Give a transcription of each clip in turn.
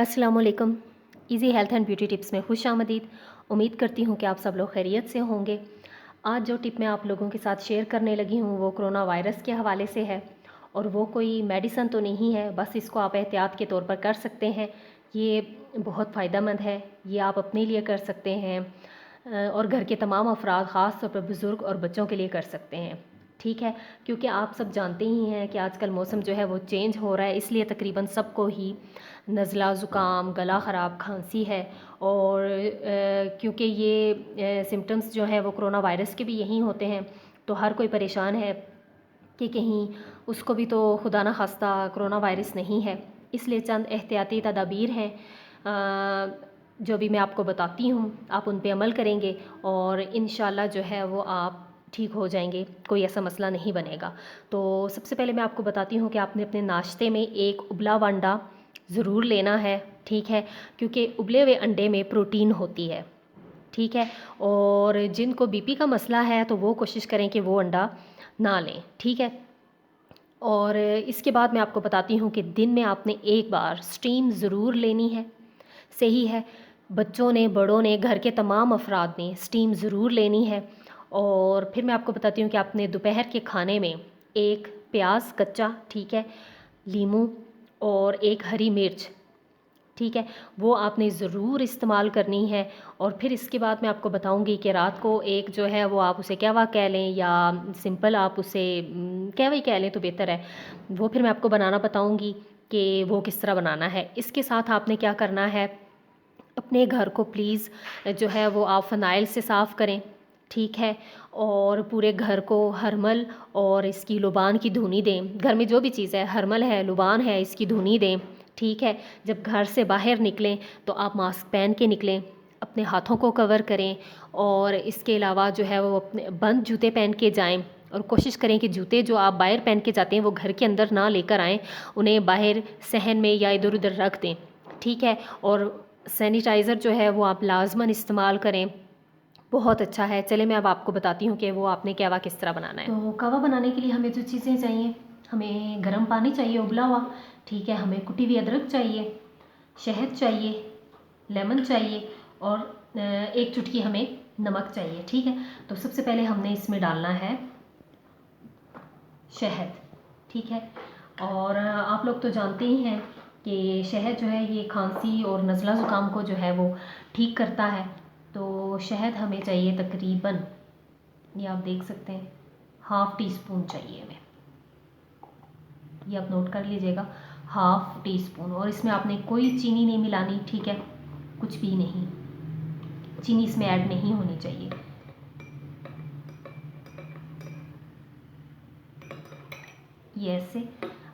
अस्सलामुअलैकुम। Easy health and beauty tips में खुश आमदीद। उम्मीद करती हूँ कि आप सब लोग खैरियत से होंगे। आज जो टिप मैं आप लोगों के साथ शेयर करने लगी हूँ वो कोरोना वायरस के हवाले से है और वो कोई मेडिसन तो नहीं है, बस इसको आप एहतियात के तौर पर कर सकते हैं। ये बहुत फ़ायदेमंद है, ये आप अपने लिए कर सकते हैं और घर के तमाम अफराद ख़ास तौर पर बुज़ुर्ग और बच्चों के लिए कर सकते हैं। ठीक है, क्योंकि आप सब जानते ही हैं कि आजकल मौसम जो है वो चेंज हो रहा है, इसलिए तकरीबन सबको ही नज़ला ज़ुकाम, गला ख़राब, खांसी है। और क्योंकि ये सिम्टम्स जो हैं वो कोरोना वायरस के भी यही होते हैं, तो हर कोई परेशान है कि कहीं उसको भी तो खुदा ना खास्ता कोरोना वायरस नहीं है। इसलिए चंद एहतियाती तदाबीर हैं जो भी मैं आपको बताती हूँ, आप उन पे अमल करेंगे और इंशाल्लाह जो है वो आप ठीक हो जाएंगे, कोई ऐसा मसला नहीं बनेगा। तो सबसे पहले मैं आपको बताती हूँ कि आपने अपने नाश्ते में एक उबला हुआ अंडा ज़रूर लेना है, ठीक है, क्योंकि उबले हुए अंडे में प्रोटीन होती है, ठीक है। और जिनको बीपी का मसला है तो वो कोशिश करें कि वो अंडा ना लें, ठीक है। और इसके बाद मैं आपको बताती हूँ कि दिन में आपने एक बार स्टीम ज़रूर लेनी है, सही है। बच्चों ने, बड़ों ने, घर के तमाम अफराद ने स्टीम ज़रूर लेनी है। और फिर मैं आपको बताती हूँ कि आपने दोपहर के खाने में एक प्याज कच्चा, ठीक है, लीमू और एक हरी मिर्च, ठीक है, वो आपने ज़रूर इस्तेमाल करनी है। और फिर इसके बाद मैं आपको बताऊंगी कि रात को एक जो है वो आप उसे कहवा कह लें या सिंपल आप उसे कहवा ही कह लें तो बेहतर है। वो फिर मैं आपको बनाना बताऊंगी कि वो किस तरह बनाना है। इसके साथ आपने क्या करना है, अपने घर को प्लीज़ जो है वो आप फ़नाइल से साफ़ करें, ठीक है। और पूरे घर को हरमल और इसकी लुबान की धुनी दें। घर में जो भी चीज़ है, हरमल है, लुबान है, इसकी धुनी दें, ठीक है। जब घर से बाहर निकलें तो आप मास्क पहन के निकलें, अपने हाथों को कवर करें और इसके अलावा जो है वो अपने बंद जूते पहन के जाएं। और कोशिश करें कि जूते जो आप बाहर पहन के जाते हैं वो घर के अंदर ना लेकर आएँ, उन्हें बाहर सहन में या इधर उधर रख दें, ठीक है। और सैनिटाइज़र जो है वो आप लाजमन इस्तेमाल करें, बहुत अच्छा है। चले मैं अब आपको बताती हूँ कि वो आपने कहवा किस तरह बनाना है। तो कहवा बनाने के लिए हमें जो चीज़ें चाहिए, हमें गर्म पानी चाहिए उबला हुआ, ठीक है, हमें कुटी हुई अदरक चाहिए, शहद चाहिए, लेमन चाहिए और एक चुटकी हमें नमक चाहिए, ठीक है। तो सबसे पहले हमने इसमें डालना है शहद, ठीक है। और आप लोग तो जानते ही हैं कि शहद जो है ये खांसी और नज़ला ज़ुकाम को जो है वो ठीक करता है। तो शहद हमें चाहिए तकरीबन, ये आप देख सकते हैं, हाफ़ टी स्पून चाहिए हमें, ये आप नोट कर लीजिएगा, हाफ़ टी स्पून। और इसमें आपने कोई चीनी नहीं मिलानी, ठीक है, कुछ भी नहीं, चीनी इसमें ऐड नहीं होनी चाहिए। ये ऐसे।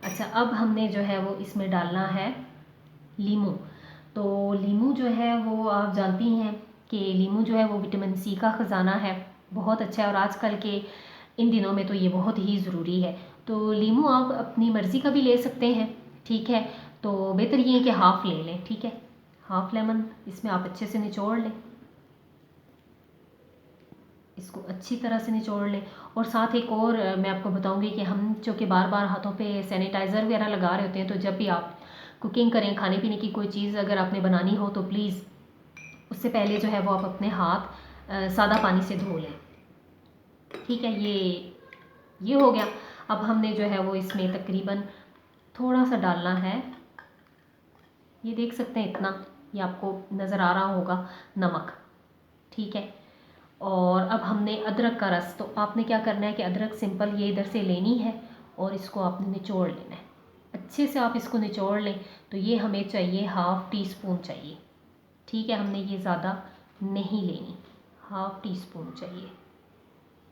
अच्छा, अब हमने जो है वो इसमें डालना है लीमू। तो लीमू जो है वो आप जानती हैं कि लीमू जो है वो विटामिन सी का ख़जाना है, बहुत अच्छा है और आजकल के इन दिनों में तो ये बहुत ही ज़रूरी है। तो लीमू आप अपनी मर्ज़ी का भी ले सकते हैं, ठीक है। तो बेहतर ये है कि हाफ़ ले लें, ठीक है, हाफ़ लेमन इसमें आप अच्छे से निचोड़ लें, इसको अच्छी तरह से निचोड़ लें। और साथ एक और मैं आपको बताऊंगी कि हम जो कि बार बार हाथों पे सैनिटाइज़र वगैरह लगा रहे होते हैं, तो जब भी आप कुकिंग करें, खाने पीने की कोई चीज़ अगर आपने बनानी हो तो प्लीज़ उससे पहले जो है वो आप अपने हाथ सादा पानी से धो लें, ठीक है। ये हो गया। अब हमने जो है वो इसमें तकरीबन थोड़ा सा डालना है, ये देख सकते हैं इतना, ये आपको नज़र आ रहा होगा, नमक, ठीक है। और अब हमने अदरक का रस, तो आपने क्या करना है कि अदरक सिंपल ये इधर से लेनी है और इसको आपने निचोड़ लेना है, अच्छे से आप इसको निचोड़ लें। तो ये हमें चाहिए हाफ़ टी स्पून चाहिए, ठीक है, हमने ये ज़्यादा नहीं लेनी, हाफ़ टी स्पून चाहिए।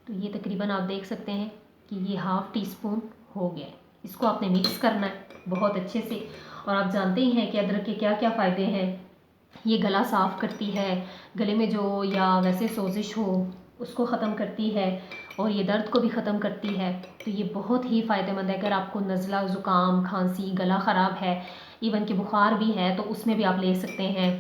तो ये तकरीबन आप देख सकते हैं कि ये हाफ़ टी स्पून हो गया है। इसको आपने मिक्स करना है बहुत अच्छे से। और आप जानते ही हैं कि अदरक के क्या क्या फ़ायदे हैं, ये गला साफ़ करती है, गले में जो या वैसे सोजिश हो उसको ख़त्म करती है और ये दर्द को भी ख़त्म करती है। तो ये बहुत ही फ़ायदेमंद है। अगर आपको नज़ला ज़ुकाम, खांसी, गला ख़राब है, इवन कि बुखार भी है, तो उसमें भी आप ले सकते हैं,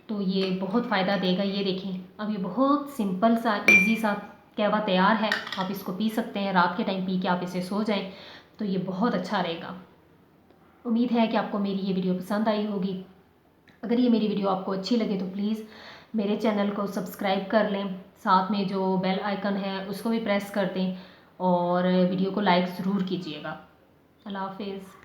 तो ये बहुत फ़ायदा देगा। ये देखें, अब ये बहुत सिंपल सा इजी सा कहवा तैयार है, आप इसको पी सकते हैं, रात के टाइम पी के आप इसे सो जाएं, तो ये बहुत अच्छा रहेगा। उम्मीद है कि आपको मेरी ये वीडियो पसंद आई होगी। अगर ये मेरी वीडियो आपको अच्छी लगे तो प्लीज़ मेरे चैनल को सब्सक्राइब कर लें, साथ में जो बेल आइकन है उसको भी प्रेस कर दें और वीडियो को लाइक ज़रूर कीजिएगा। अल्लाह हाफिज़।